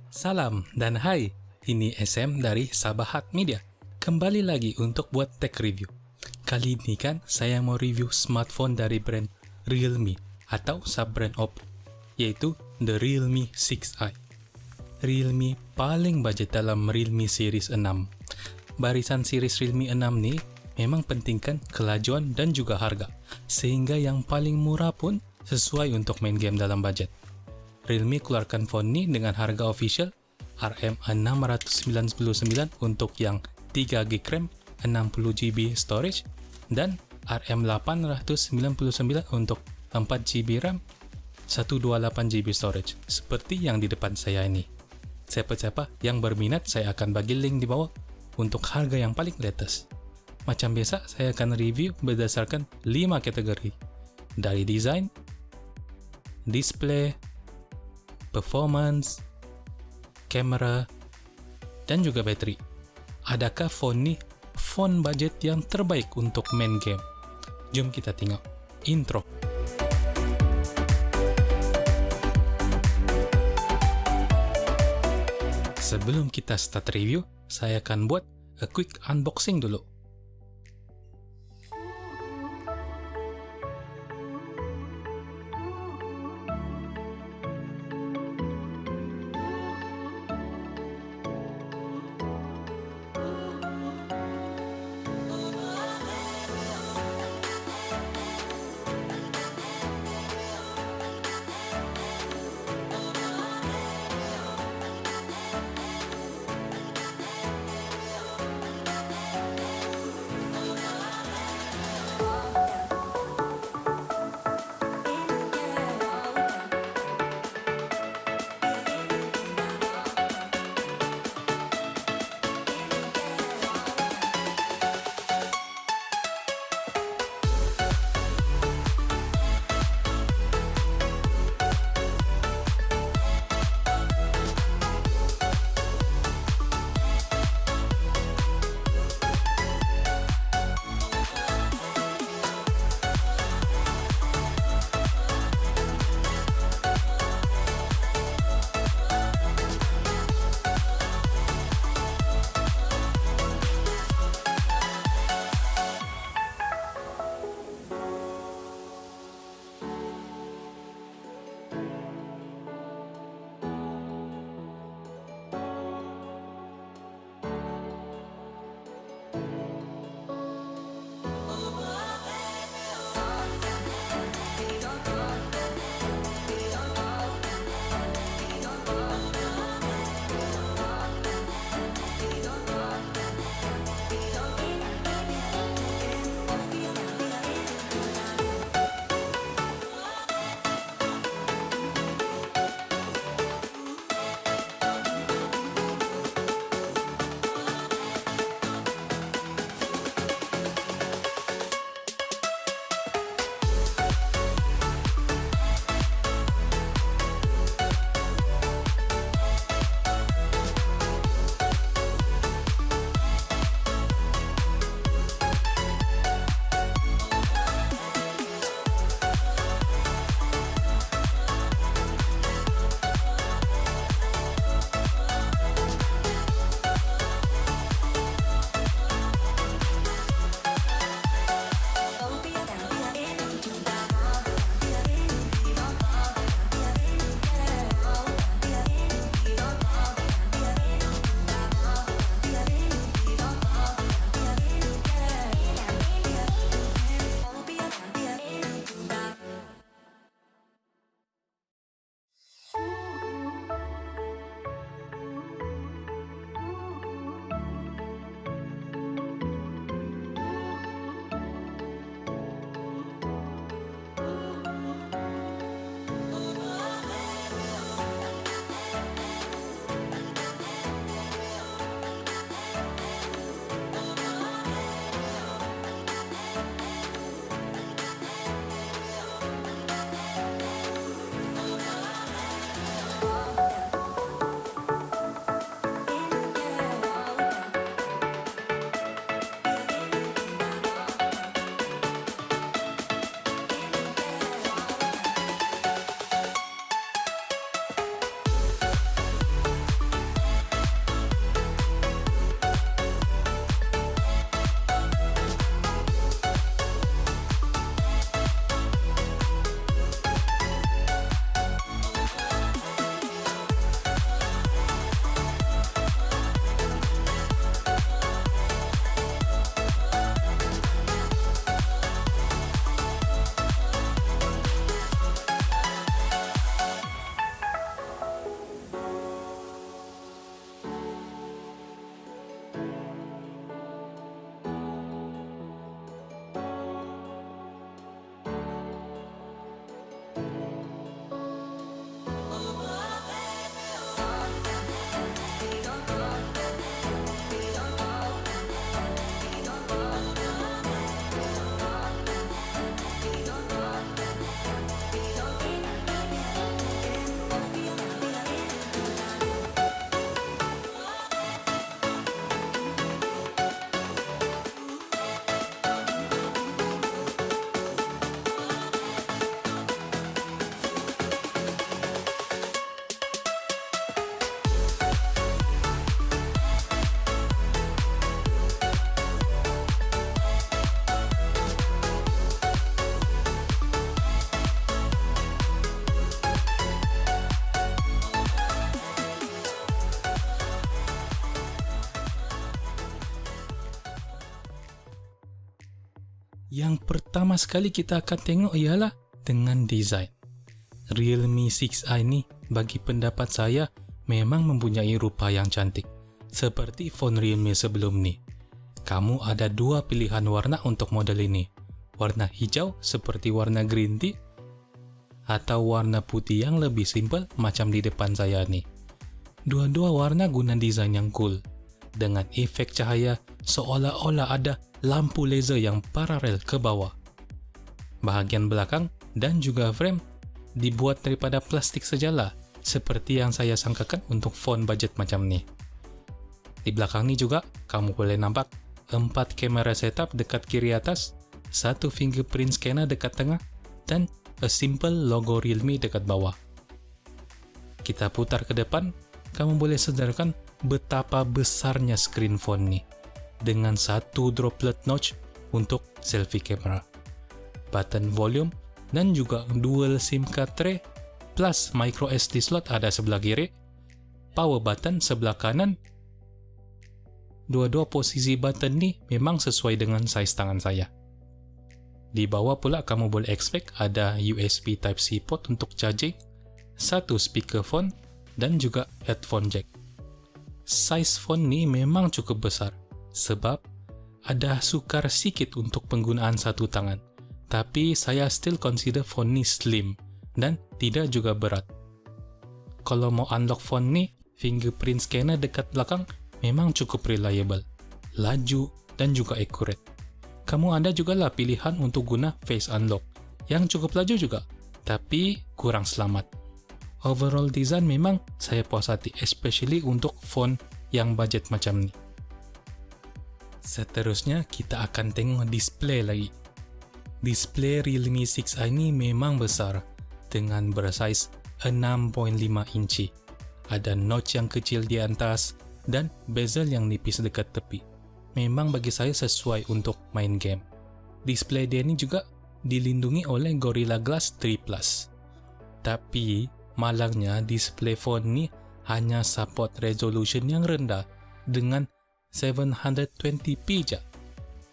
Salam dan hai, ini SM dari Sabahat Media. Kembali lagi untuk buat tech review. Kali ini kan saya mau review smartphone dari brand Realme atau sub-brand Oppo, yaitu the Realme 6i. Realme paling budget dalam Realme Series 6. Barisan series Realme 6 nih memang pentingkan kelajuan dan juga harga, sehingga yang paling murah pun sesuai untuk main game dalam budget. Realme keluarkan phone ini dengan harga official Rm699 untuk yang 3GB RAM, 60GB storage, dan Rm899 untuk 4GB RAM, 128GB storage, seperti yang di depan saya ini. Siapa-siapa yang berminat, saya akan bagi link di bawah untuk harga yang paling latest. Macam biasa, saya akan review berdasarkan 5 kategori, dari desain, display, performance, kamera, dan juga bateri. Adakah phone ini phone budget yang terbaik untuk main game? Jom kita tengok intro. Sebelum kita start review, saya akan buat a quick unboxing dulu. Yang pertama sekali kita akan tengok ialah dengan desain. Realme 6i ini bagi pendapat saya memang mempunyai rupa yang cantik. Seperti phone Realme sebelum ni. Kamu ada dua pilihan warna untuk model ini. Warna hijau seperti warna green tea atau warna putih yang lebih simple macam di depan saya ni. Dua-dua warna guna desain yang cool dengan efek cahaya seolah-olah ada lampu laser yang paralel ke bawah. Bahagian belakang dan juga frame dibuat daripada plastik sejalah seperti yang saya sangkakan untuk phone budget macam ni. Di belakang ni juga kamu boleh nampak 4 kamera setup dekat kiri atas, 1 fingerprint scanner dekat tengah dan a simple logo Realme dekat bawah. Kita putar ke depan, kamu boleh sedarkan betapa besarnya screen phone ni dengan 1 droplet notch untuk selfie camera, button volume dan juga dual SIM card tray plus micro SD slot ada sebelah kiri, power button sebelah kanan. Dua-dua posisi button ni memang sesuai dengan size tangan saya. Di bawah pula kamu boleh expect ada USB Type-C port untuk charging, 1 speakerphone dan juga headphone jack. Size phone ni memang cukup besar sebab ada sukar sikit untuk penggunaan satu tangan. Tapi saya still consider phone ni slim dan tidak juga berat. Kalau mau unlock phone ni, fingerprint scanner dekat belakang memang cukup reliable, laju dan juga accurate. Kamu ada juga lah pilihan untuk guna face unlock yang cukup laju juga, tapi kurang selamat. Overall design memang saya puas hati, especially untuk phone yang budget macam ni. Seterusnya kita akan tengok display lagi. Display Realme 6i ini memang besar dengan bersaiz 6.5 inci. Ada notch yang kecil di atas dan bezel yang nipis dekat tepi. Memang bagi saya sesuai untuk main game. Display dia ini juga dilindungi oleh Gorilla Glass 3 Plus. Tapi malangnya display phone ini hanya support resolution yang rendah dengan 720p je.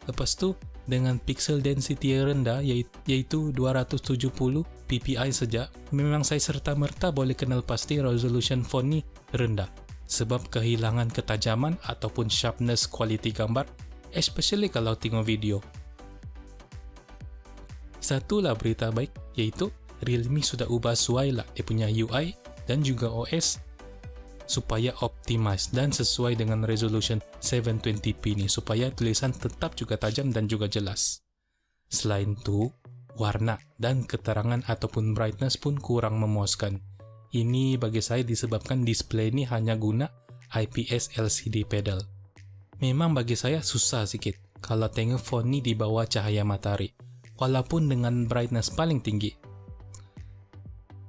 Lepas tu dengan pixel density yang rendah iaitu 270 ppi saja, memang saya serta-merta boleh kenal pasti resolution phone ni rendah sebab kehilangan ketajaman ataupun sharpness kualiti gambar, especially kalau tengok video. Satulah berita baik iaitu Realme sudah ubah suai lah dia punya UI dan juga OS supaya optimize dan sesuai dengan resolution 720p ni supaya tulisan tetap juga tajam dan juga jelas. Selain tu, warna dan keterangan ataupun brightness pun kurang memuaskan. Ini bagi saya disebabkan display ni hanya guna IPS LCD panel. Memang bagi saya susah sikit kalau tengok phone ni di bawah cahaya matahari, walaupun dengan brightness paling tinggi.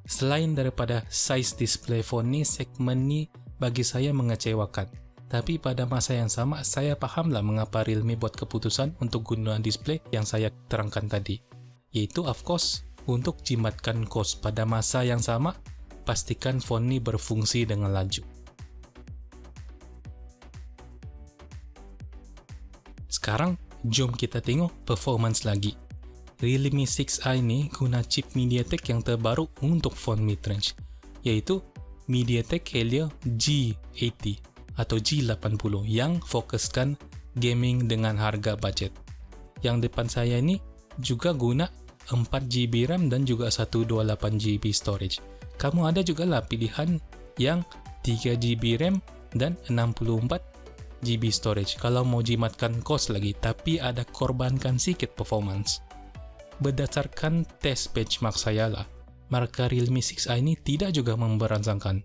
Selain daripada size display phone ni, segmen ni bagi saya mengecewakan. Tapi pada masa yang sama, saya fahamlah mengapa Realme buat keputusan untuk guna display yang saya terangkan tadi. Yaitu of course, untuk jimatkan kos pada masa yang sama, pastikan phone ni berfungsi dengan laju. Sekarang, jom kita tengok performance lagi. Realme 6i ini guna chip MediaTek yang terbaru untuk phone mid-range, yaitu MediaTek Helio G80 atau G80 yang fokuskan gaming dengan harga budget. Yang depan saya ini juga guna 4GB RAM dan juga 128GB storage. Kamu ada juga lah pilihan yang 3GB RAM dan 64GB storage kalau mau jimatkan kos lagi, tapi ada korbankan sikit performance. Berdasarkan tes benchmark saya lah, marka Realme 6i ini tidak juga memberangsangkan.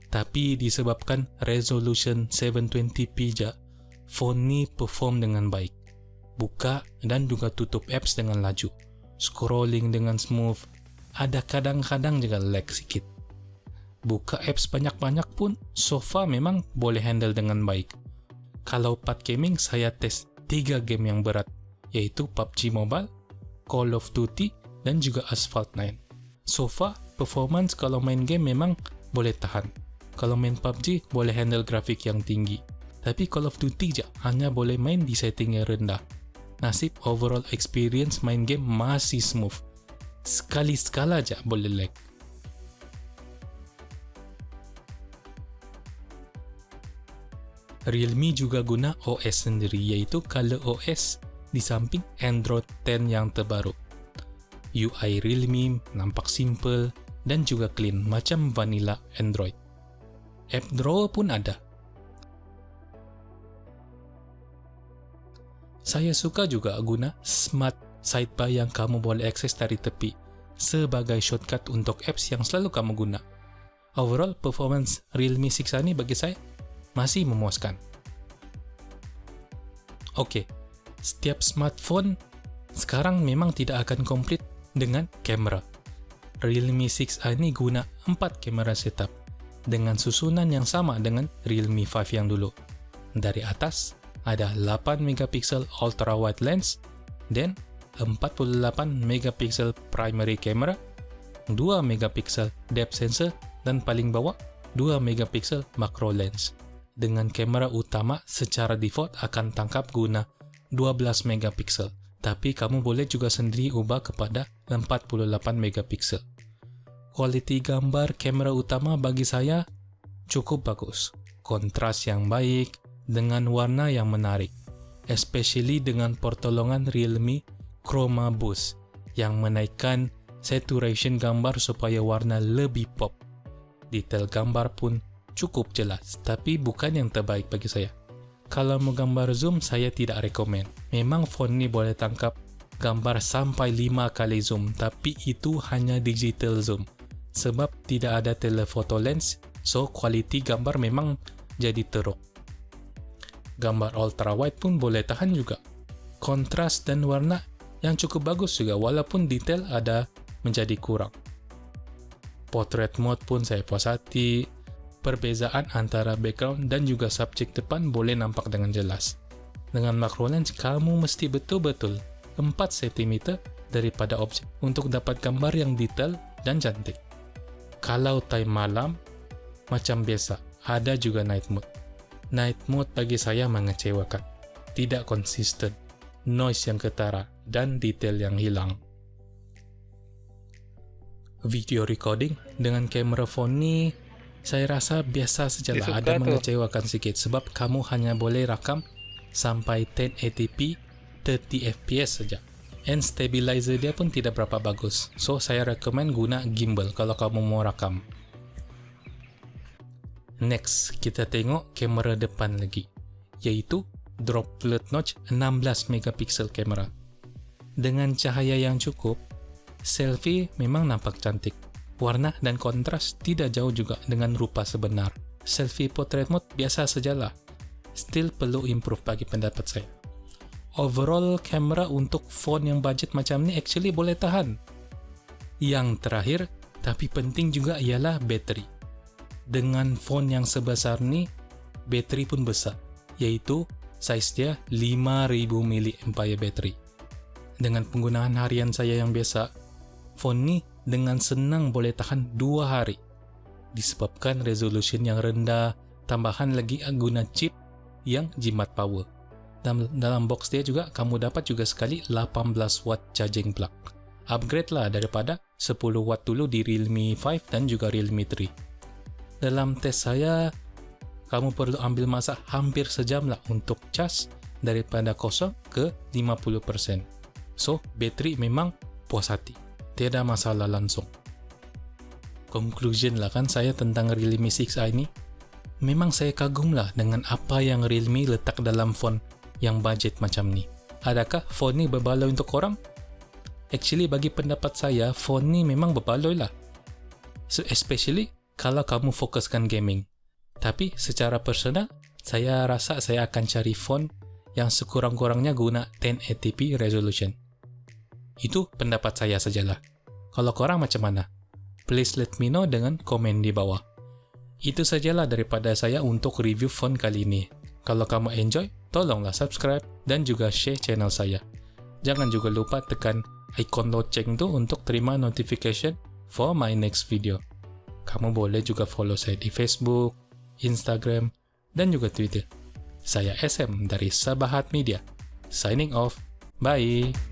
Tapi disebabkan resolution 720p je, phone ni perform dengan baik. Buka dan juga tutup apps dengan laju. Scrolling dengan smooth. Ada kadang-kadang juga lag sikit. Buka apps banyak-banyak pun, so far memang boleh handle dengan baik. Kalau part gaming, saya tes 3 game yang berat, yaitu PUBG Mobile, Call of Duty, dan juga Asphalt 9. So far, performance kalau main game memang boleh tahan. Kalau main PUBG, boleh handle grafik yang tinggi. Tapi Call of Duty je hanya boleh main di setting yang rendah. nasib overall experience main game masih smooth. Sekali-sekala aja boleh lag. Realme juga guna OS sendiri, yaitu Color OS di samping Android 10 yang terbaru. UI Realme nampak simple dan juga clean macam vanilla Android. App Drawer pun ada. Saya suka juga guna Smart Sidebar yang kamu boleh akses dari tepi sebagai shortcut untuk apps yang selalu kamu guna. Overall, performance Realme 6 ini bagi saya masih memuaskan. Oke, setiap smartphone sekarang memang tidak akan komplit dengan kamera. Realme 6A ini guna 4 kamera setup dengan susunan yang sama dengan Realme 5 yang dulu. Dari atas ada 8 megapiksel ultra wide lens dan 48 megapiksel primary camera, 2 megapiksel depth sensor dan paling bawah 2 megapiksel macro lens. Dengan kamera utama secara default akan tangkap guna 12 megapiksel, tapi kamu boleh juga sendiri ubah kepada 48 megapiksel. Kualiti gambar kamera utama bagi saya cukup bagus. Kontras yang baik dengan warna yang menarik, especially dengan pertolongan Realme Chroma Boost yang menaikkan saturation gambar supaya warna lebih pop. Detail gambar pun cukup jelas, tapi bukan yang terbaik bagi saya. Kalau mau gambar zoom, saya tidak rekomen. Memang phone ini boleh tangkap gambar sampai 5 kali zoom, tapi itu hanya digital zoom. Sebab tidak ada telephoto lens, so kualiti gambar memang jadi teruk. Gambar ultra wide pun boleh tahan juga. Kontras dan warna yang cukup bagus juga, walaupun detail ada menjadi kurang. Portrait mode pun saya puas hati. Perbezaan antara background dan juga subjek depan boleh nampak dengan jelas. Dengan macro lens, kamu mesti betul-betul 4 cm daripada objek untuk dapat gambar yang detail dan cantik. Kalau time malam, macam biasa, ada juga night mode. Night mode bagi saya mengecewakan. Tidak konsisten, noise yang ketara, dan detail yang hilang. Video recording dengan kamera phone ini saya rasa biasa sajalah, ada mengecewakan sedikit sebab kamu hanya boleh rakam sampai 1080p 30 fps saja. And stabilizer dia pun tidak berapa bagus. So saya recommend guna gimbal kalau kamu mau rakam. Next, kita tengok kamera depan lagi, yaitu droplet notch 16 megapiksel kamera. Dengan cahaya yang cukup, selfie memang nampak cantik. Warna dan kontras tidak jauh juga dengan rupa sebenar. Selfie portrait mode biasa sajalah. Still perlu improve bagi pendapat saya. Overall, kamera untuk phone yang budget macam ni actually boleh tahan. Yang terakhir, tapi penting juga ialah bateri. Dengan phone yang sebesar ni, bateri pun besar, yaitu size dia 5000 mAh bateri. Dengan penggunaan harian saya yang biasa, phone ni dengan senang boleh tahan 2 hari. Disebabkan resolution yang rendah, tambahan lagi guna chip yang jimat power. Dalam box dia juga kamu dapat juga sekali 18 watt charging plug. Upgrade lah daripada 10 watt dulu di Realme 5 dan juga Realme 3. Dalam tes saya, kamu perlu ambil masa hampir sejam lah untuk cas daripada kosong ke 50%. So, bateri memang puas hati. Tiada masalah langsung. Conclusion lah kan saya tentang Realme 6i ini. Memang saya kagum lah dengan apa yang Realme letak dalam phone yang budget macam ni. Adakah phone ni berbaloi untuk korang? Actually bagi pendapat saya, phone ni memang berbaloi lah. So especially kalau kamu fokuskan gaming. Tapi secara personal, saya rasa saya akan cari phone yang sekurang-kurangnya guna 1080p resolution. Itu pendapat saya sajalah. Kalau korang macam mana? Please let me know dengan komen di bawah. Itu sajalah daripada saya untuk review phone kali ini. Kalau kamu enjoy, tolonglah subscribe dan juga share channel saya. Jangan juga lupa tekan ikon loceng tu untuk terima notification for my next video. Kamu boleh juga follow saya di Facebook, Instagram, dan juga Twitter. Saya SM dari Sabahat Media. Signing off. Bye!